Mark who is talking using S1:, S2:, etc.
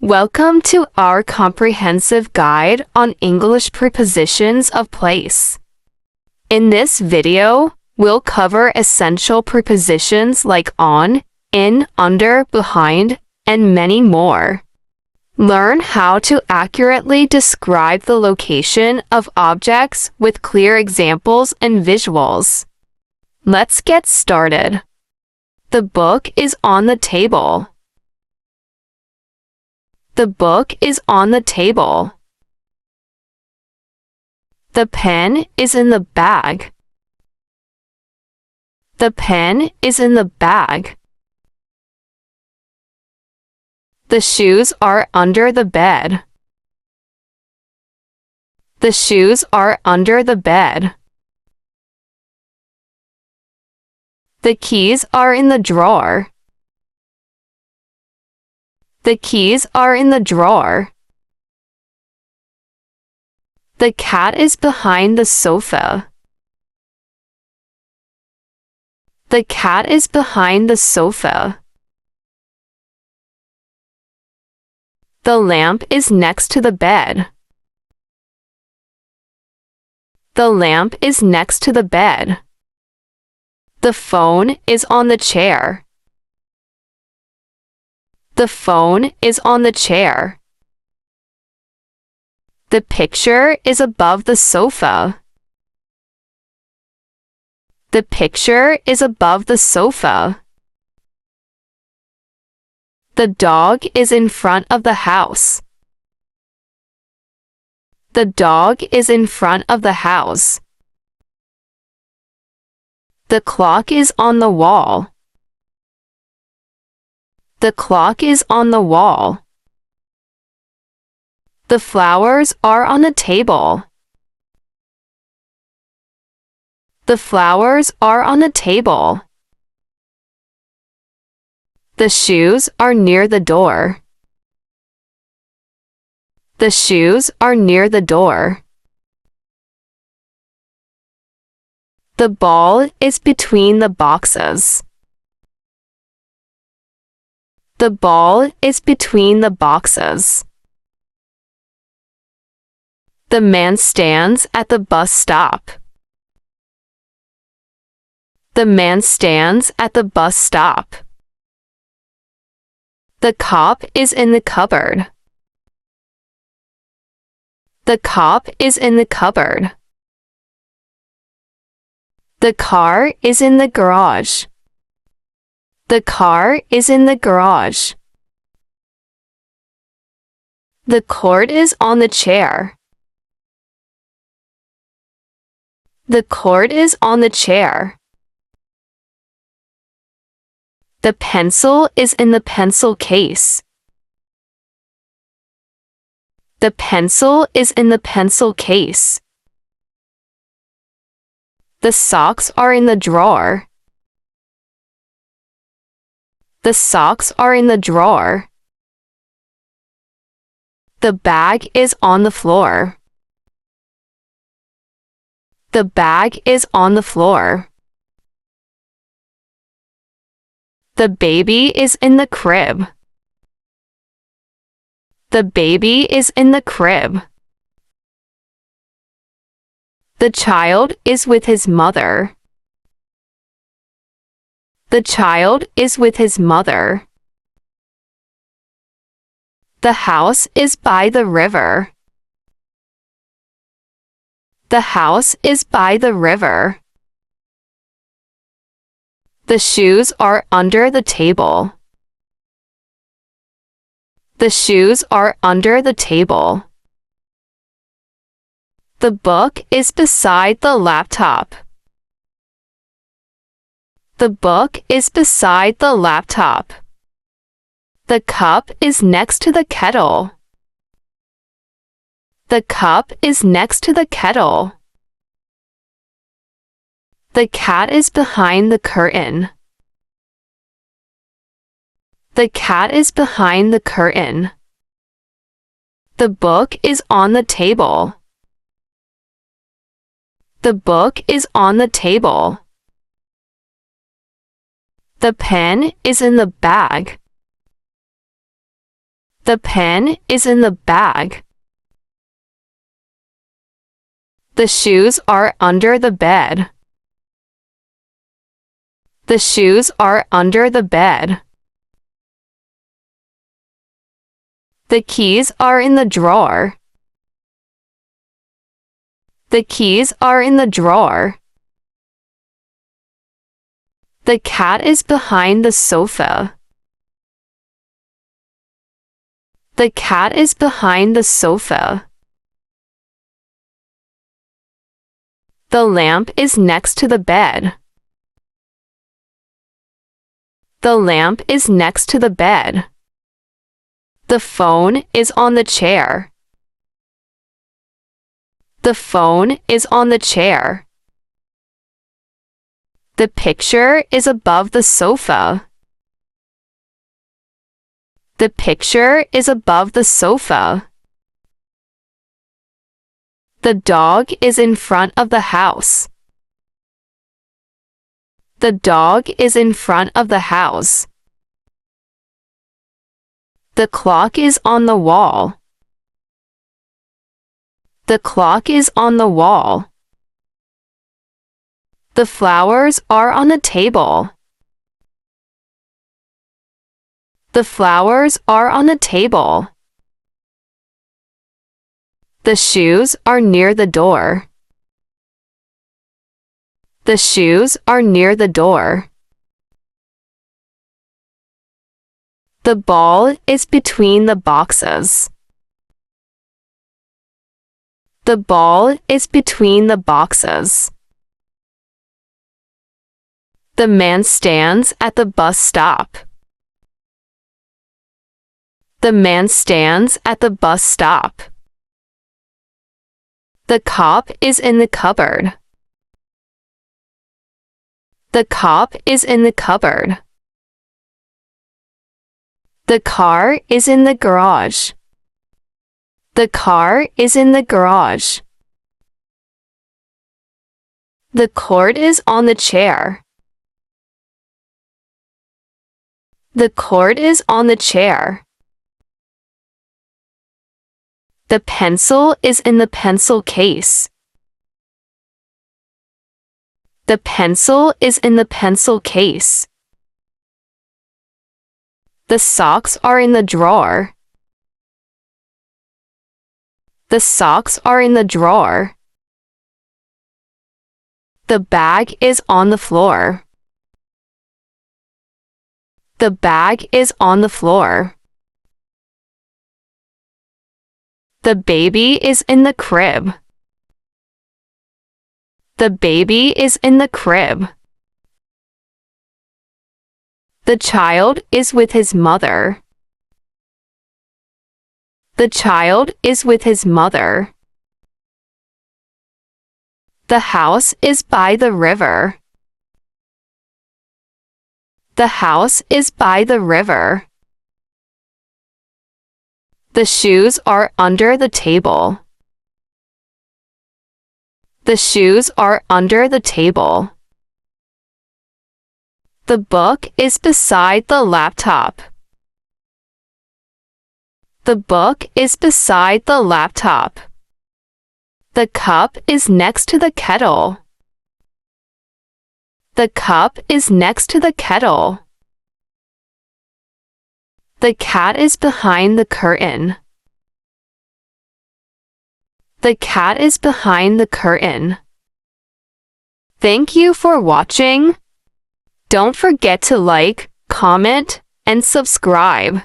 S1: Welcome to our comprehensive guide on English prepositions of place. In this video, we'll cover essential prepositions like on, in, under, behind, and many more. Learn how to accurately describe the location of objects with clear examples and visuals. Let's get started. The book is on the table. The book is on the table. The pen is in the bag. The pen is in the bag. The shoes are under the bed. The shoes are under the bed. The keys are in the drawer. The keys are in the drawer. The cat is behind the sofa. The cat is behind the sofa. The lamp is next to the bed. The lamp is next to the bed. The phone is on the chair. The phone is on the chair. The picture is above the sofa. The picture is above the sofa. The dog is in front of the house. The dog is in front of the house. The clock is on the wall. The clock is on the wall. The flowers are on the table. The flowers are on the table. The shoes are near the door. The shoes are near the door. The ball is between the boxes. The ball is between the boxes. The man stands at the bus stop. The man stands at the bus stop. The cop is in the cupboard. The cop is in the cupboard. The car is in the garage. The car is in the garage. The cord is on the chair. The cord is on the chair. The pencil is in the pencil case. The pencil is in the pencil case. The socks are in the drawer. The socks are in the drawer. The bag is on the floor. The bag is on the floor. The baby is in the crib. The baby is in the crib. The child is with his mother. The child is with his mother. The house is by the river. The house is by the river. The shoes are under the table. The shoes are under the table. The book is beside the laptop. The book is beside the laptop. The cup is next to the kettle. The cup is next to the kettle. The cat is behind the curtain. The cat is behind the curtain. The book is on the table. The book is on the table. The pen is in the bag. The pen is in the bag. The shoes are under the bed. The shoes are under the bed. The keys are in the drawer. The keys are in the drawer. The cat is behind the sofa. The cat is behind the sofa. The lamp is next to the bed. The lamp is next to the bed. The phone is on the chair. The phone is on the chair. The picture is above the sofa. The picture is above the sofa. The dog is in front of the house. The dog is in front of the house. The clock is on the wall. The clock is on the wall. The flowers are on the table. The flowers are on the table. The shoes are near the door. The shoes are near the door. The ball is between the boxes. The ball is between the boxes. The man stands at the bus stop. The man stands at the bus stop. The cop is in the cupboard. The cop is in the cupboard. The car is in the garage. The car is in the garage. The cord is on the chair. The cord is on the chair. The pencil is in the pencil case. The pencil is in the pencil case. The socks are in the drawer. The socks are in the drawer. The bag is on the floor. The bag is on the floor. The baby is in the crib. The baby is in the crib. The child is with his mother. The child is with his mother. The house is by the river. The house is by the river. The shoes are under the table. The shoes are under the table. The book is beside the laptop. The book is beside the laptop. The cup is next to the kettle. The cup is next to the kettle. The cat is behind the curtain. The cat is behind the curtain. Thank you for watching. Don't forget to like, comment, and subscribe.